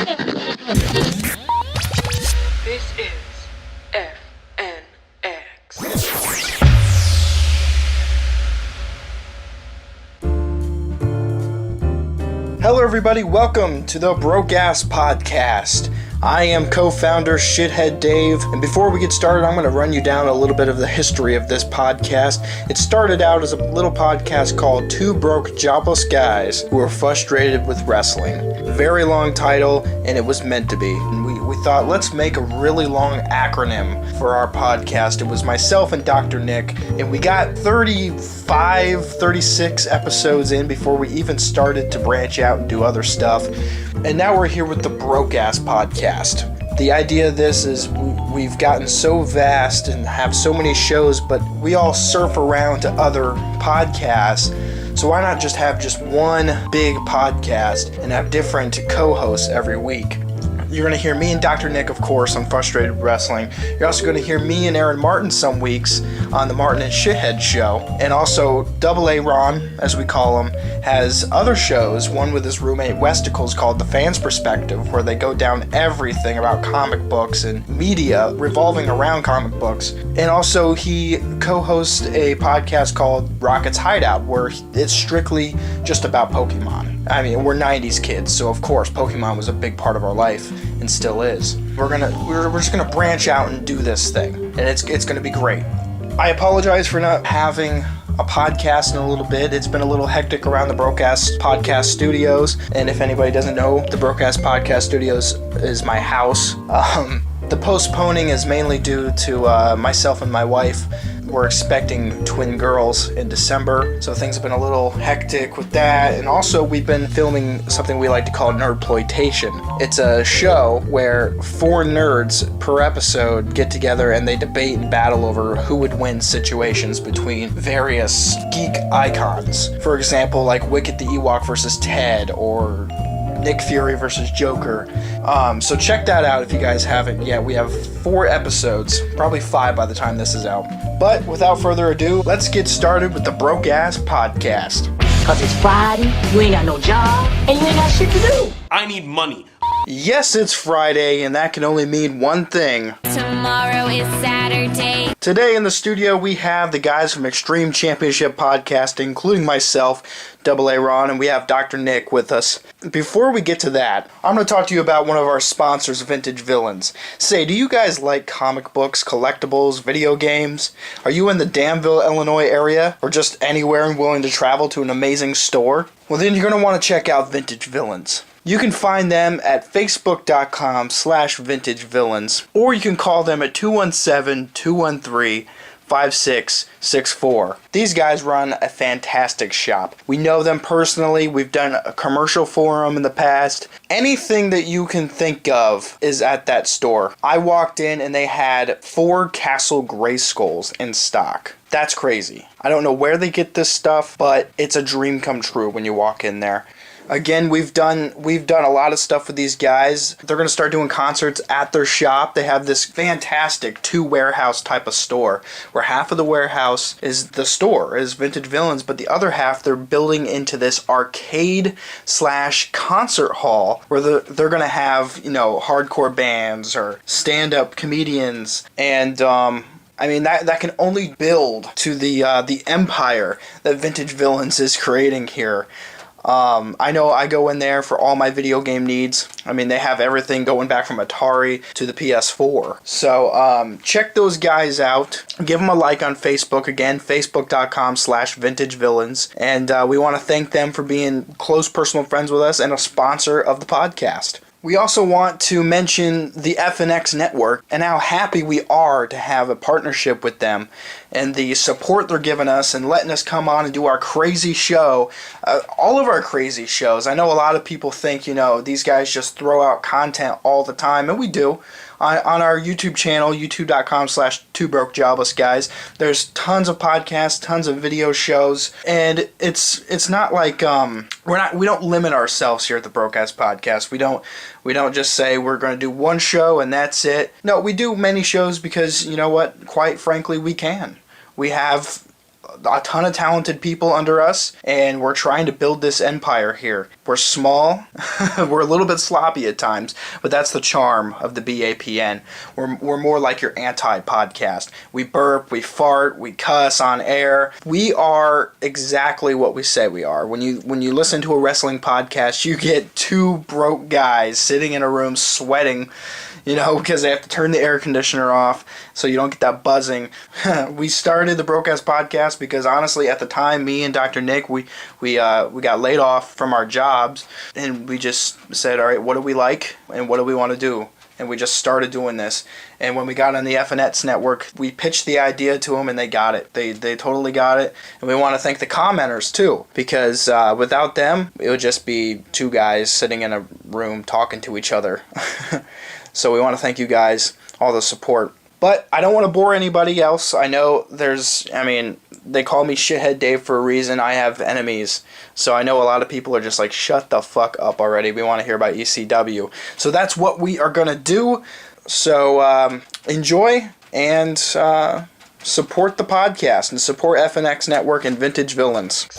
This is FNX. Hello everybody, welcome to the Broke Ass Podcast. I am co-founder Shithead Dave, and before we get started, I'm going to run you down a little bit of the history of this podcast. It started out as a little podcast called Two Broke Jobless Guys Who Were Frustrated with Wrestling. Very long title, and it was meant to be. And we thought, let's make a really long acronym for our podcast. It was myself and Dr. Nick, and we got 36 episodes in before we even started to branch out and do other stuff. And now we're here with the Broke Ass Podcast. The idea of this is we've gotten so vast and have so many shows, but we all surf around to other podcasts. So why not just have just one big podcast and have different co-hosts every week? You're going to hear me and Dr. Nick, of course, on Frustrated Wrestling. You're also going to hear me and Aaron Martin some weeks on the Martin and Shithead show. And also, Double A Ron, as we call him, has other shows, one with his roommate Westicles called The Fan's Perspective, where they go down everything about comic books and media revolving around comic books. And also, he co-hosts a podcast called Rocket's Hideout, where it's strictly just about Pokemon. I mean, we're 90s kids, so of course Pokemon was a big part of our life, and still is. We're just gonna branch out and do this thing, and it's gonna be great. I apologize for not having a podcast in a little bit. It's been a little hectic around the Broke Ass Podcast Studios, and if anybody doesn't know, the Broke Ass Podcast Studios is my house. The postponing is mainly due to myself and my wife. We're expecting twin girls in December, so things have been a little hectic with that. And also, we've been filming something we like to call Nerdploitation. It's a show where 4 nerds per episode get together and they debate and battle over who would win situations between various geek icons. For example, like Wicket the Ewok versus Ted, or Nick Fury versus Joker. So check that out if you guys haven't yet. We have 4 episodes, probably 5 by the time this is out. But without further ado, let's get started with the Broke Ass Podcast. Cause it's Friday, you ain't got no job, and you ain't got shit to do. I need money. Yes, it's Friday, and that can only mean one thing. Tomorrow is Saturday. Today in the studio, we have the guys from Extreme Championship Podcasting, including myself, Double A Ron, and we have Dr. Nick with us. Before we get to that, I'm going to talk to you about one of our sponsors, Vintage Villains. Say, do you guys like comic books, collectibles, video games? Are you in the Danville, Illinois area, or just anywhere and willing to travel to an amazing store? Well, then you're going to want to check out Vintage Villains. You can find them at facebook.com/vintagevillains, or you can call them at 217-213-5664. These guys run a fantastic shop. We know them personally. We've done a commercial for them in the past. Anything that you can think of is at that store. I walked in and they had 4 Castle Grayskulls in stock. That's crazy. I don't know where they get this stuff, but it's a dream come true when you walk in there. Again, we've done a lot of stuff with these guys. They're going to start doing concerts at their shop. They have this fantastic 2-warehouse type of store, where half of the warehouse is the store, is Vintage Villains, but the other half they're building into this arcade/concert hall where they're going to have, hardcore bands or stand-up comedians, and I mean, that can only build to the empire that Vintage Villains is creating here. I know I go in there for all my video game needs. I mean, they have everything going back from Atari to the PS4. So, check those guys out. Give them a like on Facebook. Again, facebook.com/vintagevillains. And we want to thank them for being close personal friends with us and a sponsor of the podcast. We also want to mention the FNX network and how happy we are to have a partnership with them and the support they're giving us and letting us come on and do our crazy show, all of our crazy shows. I know a lot of people think, these guys just throw out content all the time, and we do. On our YouTube channel, youtube.com/twobrokejoblessguys, there's tons of podcasts, tons of video shows, and it's not like we don't limit ourselves here at the Broke Ass Podcast. We don't just say we're going to do one show and that's it. No, we do many shows because, you know what, quite frankly, we can. We have a ton of talented people under us, and we're trying to build this empire here. We're small, we're a little bit sloppy at times, but that's the charm of the BAPN. We're more like your anti-podcast. We burp, we fart, we cuss on air. We are exactly what we say we are. When you listen to a wrestling podcast, you get two broke guys sitting in a room sweating, because they have to turn the air conditioner off so you don't get that buzzing. We started the Broadcast Podcast because honestly, at the time, me and Dr. Nick, we got laid off from our jobs, and we just said, all right, what do we like and what do we want to do? And we just started doing this. And when we got on the FNX network, we pitched the idea to them, and they got it. They totally got it. And we want to thank the commenters, too, because without them, it would just be two guys sitting in a room talking to each other. So we want to thank you guys, all the support. But I don't want to bore anybody else. I know they call me Shithead Dave for a reason. I have enemies. So I know a lot of people are just like, shut the fuck up already. We want to hear about ECW. So that's what we are going to do. So enjoy and support the podcast and support FNX Network and Vintage Villains.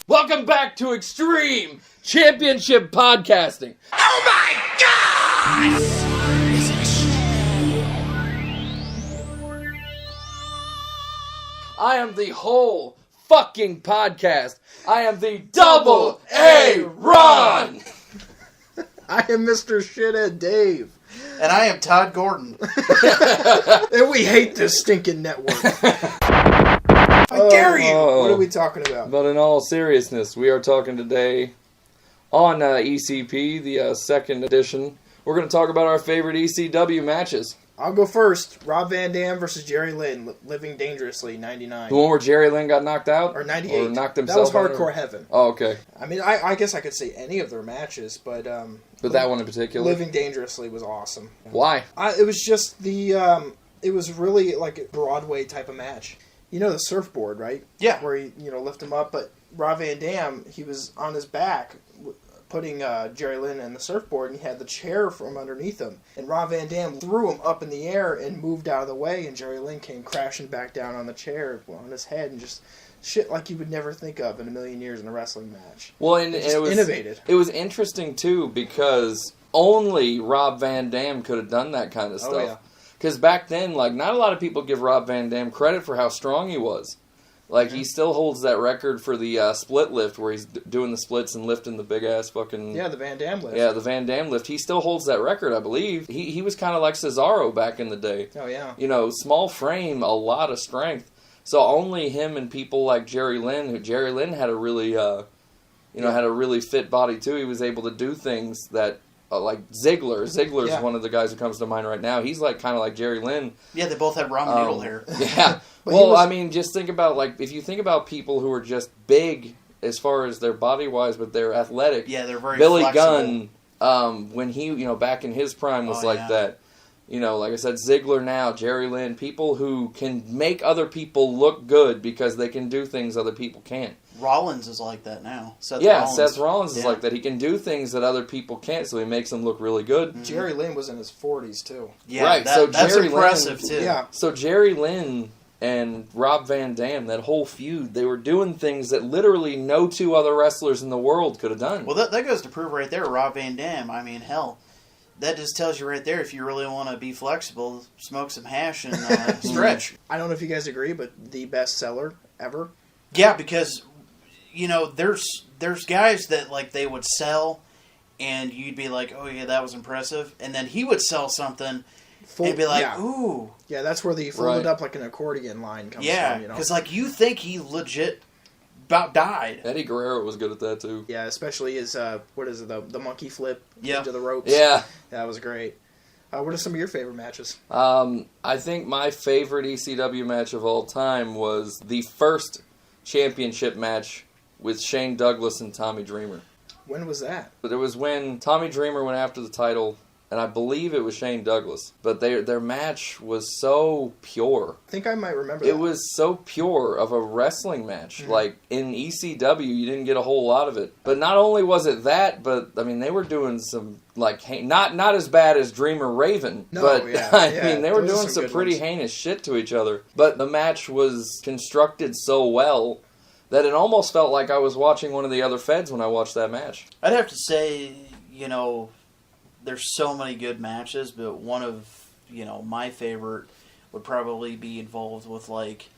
Welcome back to Extreme Championship Podcasting. Oh my God! I am the whole fucking podcast. I am the Double A Ron. I am Mr. Shithead Dave. And I am Todd Gordon. And we hate this stinking network. How dare you? What are we talking about? But in all seriousness, we are talking today on ECP, the second edition. We're going to talk about our favorite ECW matches. I'll go first. Rob Van Dam versus Jerry Lynn, Living Dangerously, 99. The one where Jerry Lynn got knocked out? Or 98. Or knocked himself that was out, Hardcore Heaven. Oh, okay. I mean, I guess I could say any of their matches, but... But that one in particular? Living Dangerously was awesome. Why? It was just the... it was really like a Broadway type of match. You know the surfboard, right? Yeah. Where you lift him up, but Rob Van Dam, he was on his back putting Jerry Lynn in the surfboard, and he had the chair from underneath him. And Rob Van Dam threw him up in the air and moved out of the way, and Jerry Lynn came crashing back down on the chair on his head, and just shit like you would never think of in a million years in a wrestling match. Well, and it was innovative. It was interesting, too, because only Rob Van Dam could have done that kind of stuff. Oh, yeah. Because back then, not a lot of people give Rob Van Dam credit for how strong he was. He still holds that record for the split lift where he's doing the splits and lifting the big-ass fucking... Yeah, the Van Dam lift. Yeah, the Van Dam lift. He still holds that record, I believe. He was kind of like Cesaro back in the day. Oh, yeah. Small frame, a lot of strength. So only him and people like Jerry Lynn, Jerry Lynn had a really, had a really fit body, too. He was able to do things that... like Ziggler. Ziggler's one of the guys who comes to mind right now. He's kind of like Jerry Lynn. Yeah, they both have Ron Noodle hair. Yeah. Well, just think about, if you think about people who are just big as far as their body-wise, but they're athletic. Yeah, they're very Billy flexible. Gunn, when he, back in his prime was that. Like I said, Ziggler now, Jerry Lynn, people who can make other people look good because they can do things other people can't. Rollins is like that now. Seth Rollins is like that. He can do things that other people can't, so he makes them look really good. Mm-hmm. Jerry Lynn was in his 40s, too. Yeah, right. That's Jerry impressive, Lynn, too. Yeah. So Jerry Lynn and Rob Van Dam, that whole feud, they were doing things that literally no two other wrestlers in the world could have done. Well, that goes to prove right there, Rob Van Dam. I mean, hell, that just tells you right there, if you really want to be flexible, smoke some hash and stretch. I don't know if you guys agree, but the best seller ever. Yeah, because, there's guys that, they would sell, and you'd be like, oh, yeah, that was impressive. And then he would sell something, and be like, ooh. Yeah, that's where the folded up like an accordion line comes from, Yeah, because, you think he legit about died. Eddie Guerrero was good at that, too. Yeah, especially his, the monkey flip into the ropes. Yeah. That was great. What are some of your favorite matches? I think my favorite ECW match of all time was the first championship match with Shane Douglas and Tommy Dreamer. When was that? But it was when Tommy Dreamer went after the title and I believe it was Shane Douglas. But their match was so pure. I think I might remember that. It was so pure of a wrestling match. Like, in ECW, you didn't get a whole lot of it. But not only was it that, but, I mean, they were doing some, like, not as bad as Dreamer Raven. No, but, yeah, I yeah, mean, they were those are doing some some good pretty ones. heinous shit to each other. But the match was constructed so well that it almost felt like I was watching one of the other Feds when I watched that match. I'd have to say, there's so many good matches, but one of, my favorite would probably be involved with, like,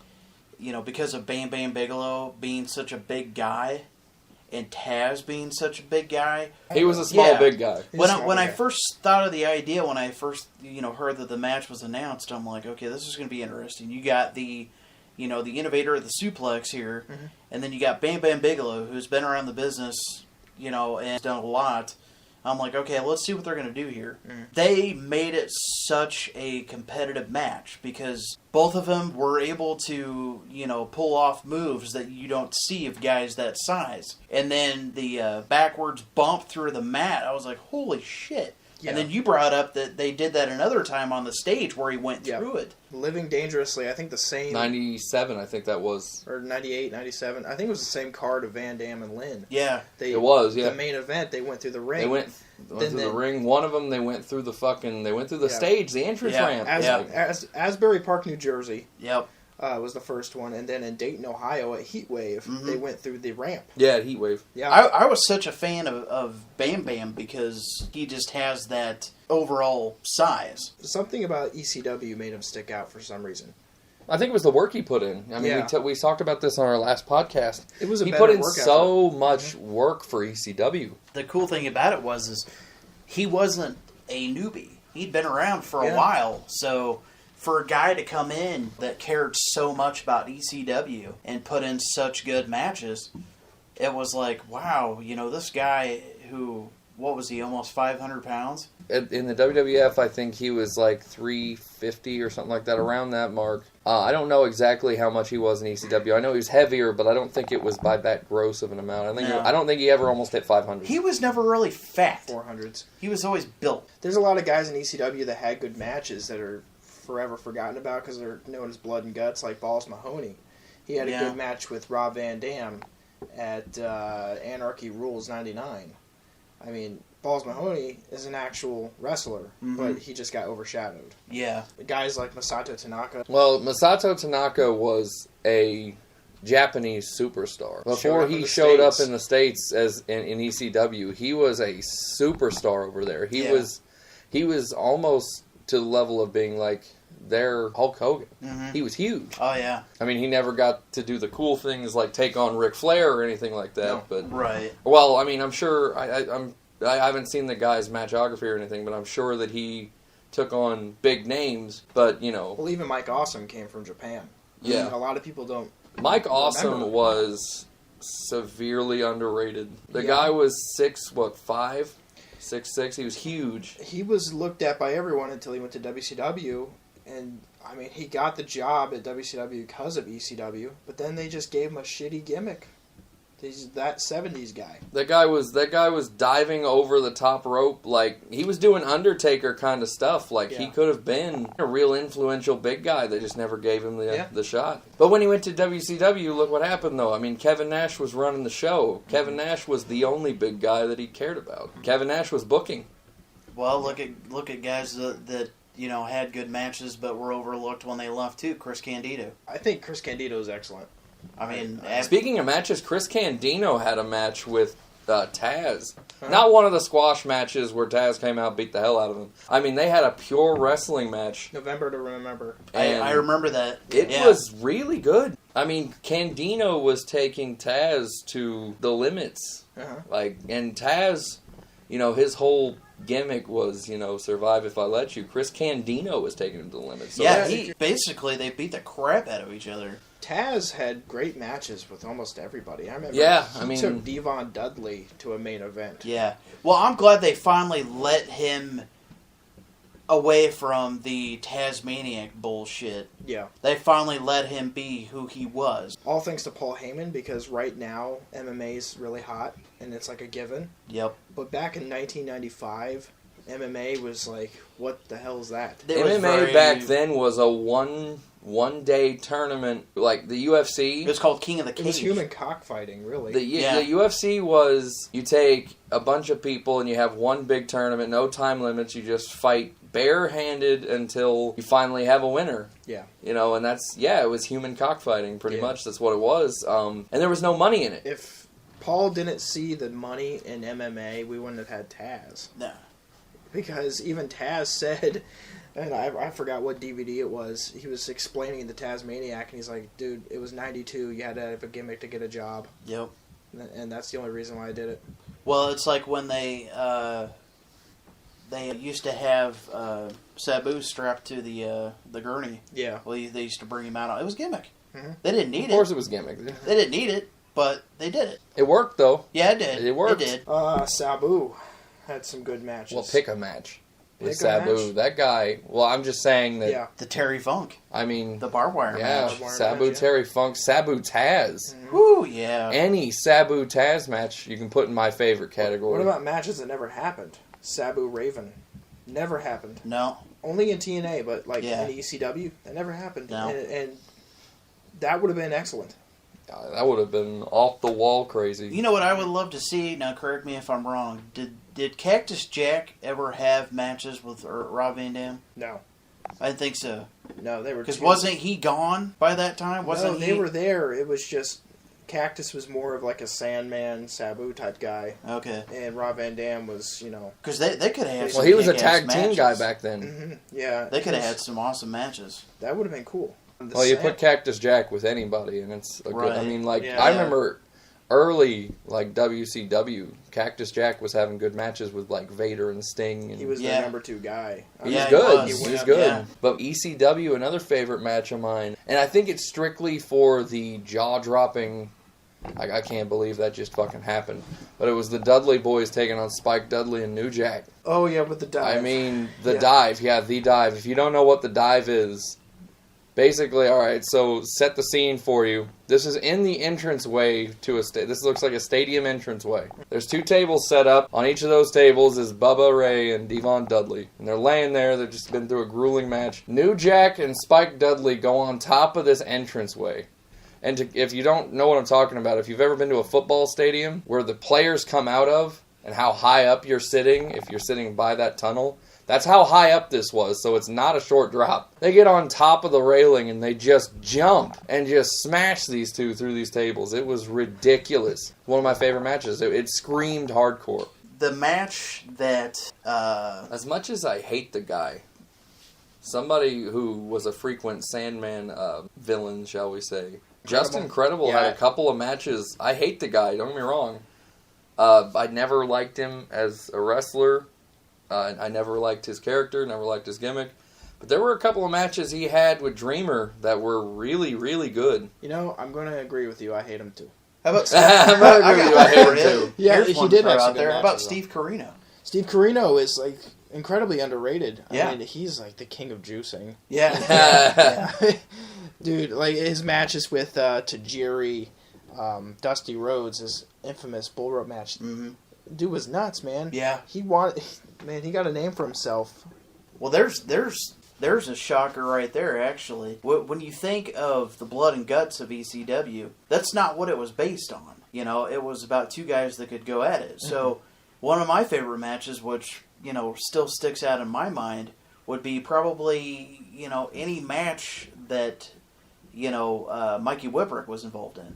because of Bam Bam Bigelow being such a big guy and Taz being such a big guy. He was a small, Yeah. big guy. When small I guy. first thought of the idea, when I first, heard that the match was announced, I'm like, okay, this is going to be interesting. You got the innovator of the suplex here, and then you got Bam Bam Bigelow, who's been around the business, and done a lot. I'm like, okay, let's see what they're going to do here. They made it such a competitive match because both of them were able to, pull off moves that you don't see of guys that size. And then the backwards bump through the mat, I was like, holy shit. Yeah. And then you brought up that they did that another time on the stage where he went Yeah. through it. Living Dangerously, I think the same... 97, I think that was. Or 98, 97. I think it was the same card of Van Dam and Lynn. Yeah. It was, yeah. The main event, they went through the ring. They went through the ring. One of them, they went through the stage, the entrance Yeah. ramp. Asbury Park, New Jersey Yep. was the first one. And then in Dayton, Ohio, at Heatwave, they went through the ramp. Yeah, Heatwave. Yeah. I was such a fan of Bam Bam because he just has that overall size. Something about ECW made him stick out for some reason. I think it was the work he put in. I mean, Yeah. we talked about this on our last podcast. It was a he better put in work so much work for ECW. The cool thing about it was he wasn't a newbie. He'd been around for a Yeah. while, so for a guy to come in that cared so much about ECW and put in such good matches, it was like, wow, this guy who, what was he, almost 500 pounds? In the WWF, I think he was like 350 or something like that, around that mark. I don't know exactly how much he was in ECW. I know he was heavier, but I don't think it was by that gross of an amount. No. I don't think he ever almost hit 500. He was never really fat. 400s. He was always built. There's a lot of guys in ECW that had good matches that are forever forgotten about because they're known as blood and guts, like Balls Mahoney. He had a Yeah. good match with Rob Van Dam at Anarchy Rules 99. I mean, Balls Mahoney is an actual wrestler, but he just got overshadowed. Yeah. Guys like Masato Tanaka. Well, Masato Tanaka was a Japanese superstar. Showed Before up in he the showed up States. in the States as in ECW, he was a superstar over there. He was almost to the level of being like their Hulk Hogan. He was huge. Oh, yeah. I mean, he never got to do the cool things like take on Ric Flair or anything like that. No. But Right. well, I mean, I'm sure I haven't seen the guy's matchography or anything, but I'm sure that he took on big names. But Well, even Mike Awesome came from Japan. Yeah. A lot of people don't. Mike Awesome Remember. was severely underrated. The Yeah. guy was 6'5", 6'6". He was huge. He was looked at by everyone until he went to WCW, and I mean, he got the job at WCW because of ECW, but then they just gave him a shitty gimmick. He's that 70s guy. That guy was diving over the top rope, like he was doing Undertaker kind of stuff. Like he Yeah. could have been a real influential big guy. They just never gave him Yeah. the shot. But when he went to WCW, look what happened though. I mean, Kevin Nash was running the show. Kevin Nash was the only big guy that he cared about. Kevin Nash was booking. Well, look at guys that had good matches but were overlooked when they left too. Chris Candido. I think Chris Candido is excellent. I mean, Speaking of matches, Chris Candido had a match with Taz. Not one of the squash matches where Taz came out and beat the hell out of him. I mean, they had a pure wrestling match. November to Remember. And I remember that. It Yeah. was really good. I mean, Candido was taking Taz to the limits. And Taz, his whole gimmick was, survive if I let you. Chris Candido was taking him to the limits. So Yeah, that- basically they beat the crap out of each other. Taz had great matches with almost everybody. I remember he took Devon Dudley to a main event. Yeah. Well, I'm glad they finally let him away from the Tasmaniac bullshit. Yeah. They finally let him be who he was. All thanks to Paul Heyman, because right now MMA is really hot, and it's like a given. Yep. But back in 1995, MMA was like, what the hell is that? It was MMA very- back then was a one day tournament, like the UFC. It was called King of the It Cage. was human cockfighting, really. Yeah. The UFC was, you take a bunch of people and you have one big tournament, no time limits, you just fight barehanded until you finally have a winner. Yeah. You know, and that's, it was human cockfighting, pretty Yeah. much. That's what it was. And there was no money in it. If Paul didn't see the money in MMA, we wouldn't have had Taz. No. Because even Taz said, and I forgot what DVD it was, he was explaining the Tasmaniac, and he's like, dude, it was 92, you had to have a gimmick to get a job. Yep. And that's the only reason why I did it. Well, it's like when they used to have Sabu strapped to the gurney. Yeah. Well, they used to bring him out. It was gimmick. Mhm. They didn't need Of course it. it was gimmick. They didn't need it, but they did it. It worked, though. Yeah, it did. It worked. It did. Sabu had some good matches. Well, pick a match with Pick a Sabu. match? That guy, well, I'm just saying that, Yeah. The Terry Funk, I mean, the barbed wire yeah, match. Wire Sabu, match, yeah. Terry Funk, Sabu Taz. Woo, yeah. Any Sabu Taz match you can put in my favorite category. What about matches that never happened? Sabu Raven. Never happened. No. Only in TNA, but like Yeah. in ECW, that never happened. No. And that would have been excellent. That would have been off the wall crazy. You know what I would love to see? Now, correct me if I'm wrong. Did Cactus Jack ever have matches with Rob Van Dam? No. I didn't think so. No, they were Because too- wasn't he gone by that time? Wasn't No, he? they were there. It was just Cactus was more of like a Sandman, Sabu type guy, Okay. and Rob Van Dam was, Because they could have had Well, some he was a kick-ass tag team matches. guy back then. yeah. They could it have was- had some awesome matches. That would have been cool. The Well, you Sam- put Cactus Jack with anybody, and it's a good. I Right. mean, like Yeah. I remember early, like WCW, Cactus Jack was having good matches with like Vader and Sting. And He was Yeah. the number 2 guy. He Yeah, was he good. was. He was Yeah. good. Yeah. But ECW, another favorite match of mine, and I think it's strictly for the jaw dropping. I can't believe that just fucking happened. But it was the Dudley Boys taking on Spike Dudley and New Jack. Oh yeah, with the dive. I mean, the Yeah. dive. Yeah, the dive. If you don't know what the dive is, basically, all right. So set the scene for you. This is in the entranceway to a This looks like a stadium entranceway. There's 2 tables set up. On each of those tables is Bubba Ray and Devon Dudley, and they're laying there. They've just been through a grueling match. New Jack and Spike Dudley go on top of this entranceway. And if you don't know what I'm talking about, if you've ever been to a football stadium where the players come out of and how high up you're sitting, if you're sitting by that tunnel, that's how high up this was, so it's not a short drop. They get on top of the railing and they just jump and just smash these 2 through these tables. It was ridiculous. One of my favorite matches. It screamed hardcore. The match that As much as I hate the guy, somebody who was a frequent Sandman villain, shall we say, Just Incredible Yeah. had a couple of matches. I hate the guy, don't get me wrong. I never liked him as a wrestler. I never liked his character, never liked his gimmick. But there were a couple of matches he had with Dreamer that were really, really good. You know, I'm going to agree with you. I hate him too. how about I'm gonna agree with you, I hate him too. Yeah, Here's he one did to throw have some out good there. How about matches, though. Steve Carino? Steve Carino is like incredibly underrated. Yeah. I mean, he's like the king of juicing. Yeah. Dude, like his matches with Tajiri, Dusty Rhodes, his infamous bull rope match. hmm Dude was nuts, man. Yeah. He got a name for himself. Well, there's a shocker right there, actually. When you think of the blood and guts of ECW, that's not what it was based on. You know, it was about 2 guys that could go at it. So, one of my favorite matches, which, still sticks out in my mind, would be probably, any match that, Mikey Whipwreck was involved in.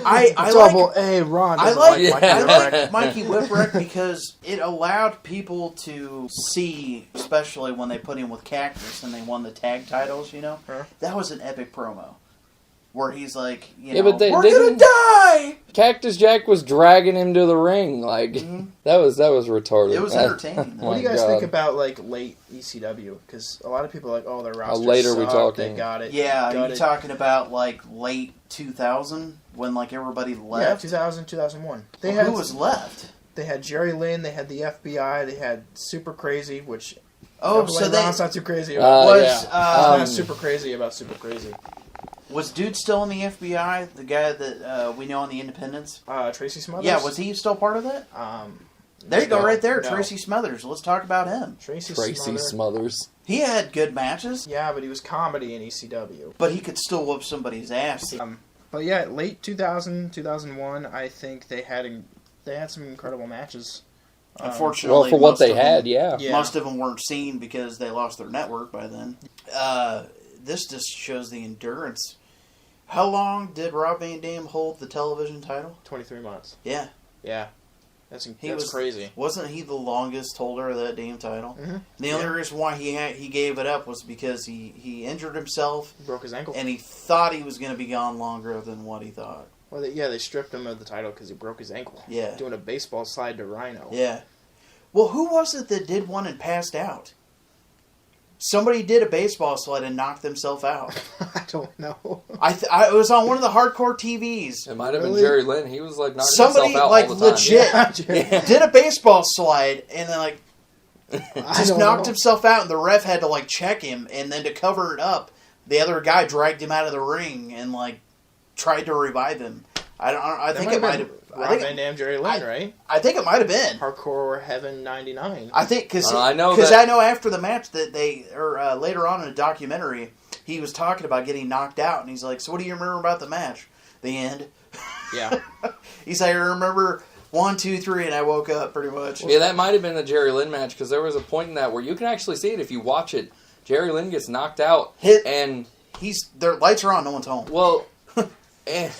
I Double like... A Ron. I doesn't like, Mikey I Whipwreck. like Mikey Whipwreck because it allowed people to see, especially when they put him with Cactus and they won the tag titles, Huh? That was an epic promo. Where he's like, Yeah, but they we're didn't- gonna die! Cactus Jack was dragging him to the ring. Like, that was retarded. It was entertaining. Oh What my do you guys God. think about like late ECW? Because a lot of people are like, oh, their roster late are we sucked, talking? They got it. Yeah, got you it. talking about like late 2000 when like everybody Yeah, left? 2000, 2001. They Well, had who was left? They had Jerry Lynn. They had the FBI. They had Super Crazy, which Oh, so they Ron's not too crazy about. was yeah. Not super crazy about Super Crazy. was dude still in the FBI? The guy that we know on the Independents? Tracy Smothers. Yeah, was he still part of that? There you go, right there. No. Tracy Smothers. Let's talk about him. Tracy Smothers. He had good matches, Yeah, but he was comedy in ECW. but he could still whoop somebody's ass. But yeah, late 2000, 2001, I think they had some incredible matches. Unfortunately, Well, for what most they of them- had, yeah. Yeah. Most of them weren't seen because they lost their network by then. This just shows the endurance. How long did Rob Van Dam hold the television title? 23 months. Yeah. Yeah. That's was crazy. Wasn't he the longest holder of that damn title? Mm-hmm. The only reason why he gave it up was because he injured himself Broke his ankle. and he thought he was going to be gone longer than what he thought. Well, they stripped him of the title because he broke his ankle. Yeah. Doing a baseball slide to Rhino. Yeah. Well, who was it that did one and passed out? Somebody did a baseball slide and knocked themselves out. I don't know. It was on one of the hardcore TVs. It might have Really? been Jerry Lynn. He was like knocking Somebody himself out like all the time. legit did a baseball slide and then like I just don't knocked know. himself out, and the ref had to like check him, and then to cover it up, the other guy dragged him out of the ring and like tried to revive him. I think it might have. Rob Van Dam, Jerry Lynn, right? I think it might have been. Hardcore Heaven 99. I think because I know after the match that later on in a documentary he was talking about getting knocked out, and he's like, "So what do you remember about the match?" The end. Yeah. He's like, "I remember 1, 2, 3, and I woke up pretty much." Yeah, that might have been the Jerry Lynn match because there was a point in that where you can actually see it if you watch it. Jerry Lynn gets knocked out, and their lights are on, no one's home. well, and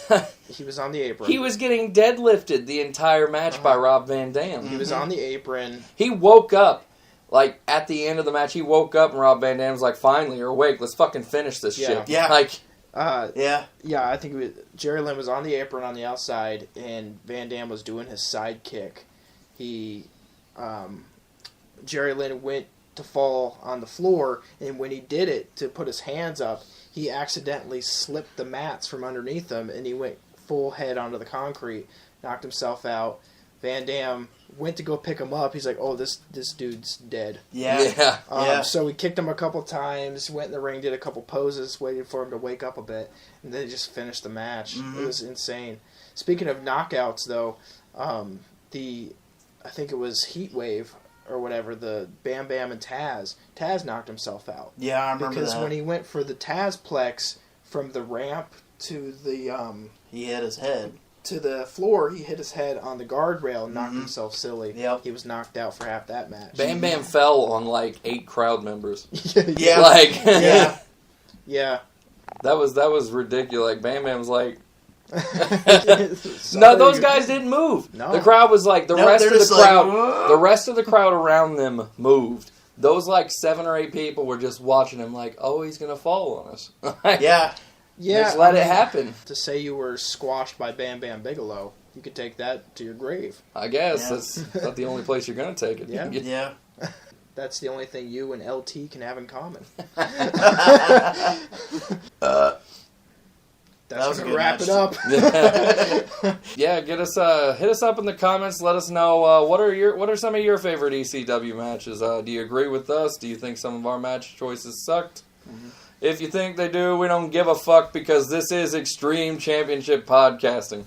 He was on the apron. he was getting deadlifted the entire match by Rob Van Dam. He was on the apron. He woke up, like, at the end of the match, he woke up and Rob Van Dam's like, finally, you're awake, let's fucking finish this shit. Yeah. Like, Yeah. Yeah, I think Jerry Lynn was on the apron on the outside, and Van Dam was doing his side kick. Jerry Lynn went to fall on the floor, and when he did it to put his hands up, he accidentally slipped the mats from underneath him, and he went full head onto the concrete, knocked himself out. Van Dam went to go pick him up. He's like, "Oh, this dude's dead." Yeah. yeah. So we kicked him a couple times, went in the ring, did a couple poses, waited for him to wake up a bit, and then just finished the match. Mm-hmm. It was insane. Speaking of knockouts, though, I think it was Heatwave or whatever, the Bam Bam and Taz knocked himself out. Yeah, I remember because that. when he went for the Tazplex from the ramp to the He hit his head. to the floor, he hit his head on the guardrail and knocked himself silly. Yep. He was knocked out for half that match. Bam Bam fell on, like, 8 crowd members. Yeah. Like, Yeah. Yeah. that was ridiculous. Like, Bam Bam was like, Sorry. no, those guys didn't move. No. The crowd was like, the No, rest they're of the just like, crowd, "Whoa." the rest of the crowd around them moved. Those, like, 7 or 8 people were just watching him like, oh, he's going to fall on us. Yeah. Yeah, Just let it happen. To say you were squashed by Bam Bam Bigelow, you could take that to your grave. I guess Yeah. that's not the only place you're going to take it. Yeah. Yeah. That's the only thing you and LT can have in common. That's was a gonna good wrap match. it up. Yeah, hit us up in the comments. Let us know what are some of your favorite ECW matches. Do you agree with us? Do you think some of our match choices sucked? Mm-hmm. If you think they do, we don't give a fuck because this is Extreme Championship Podcasting.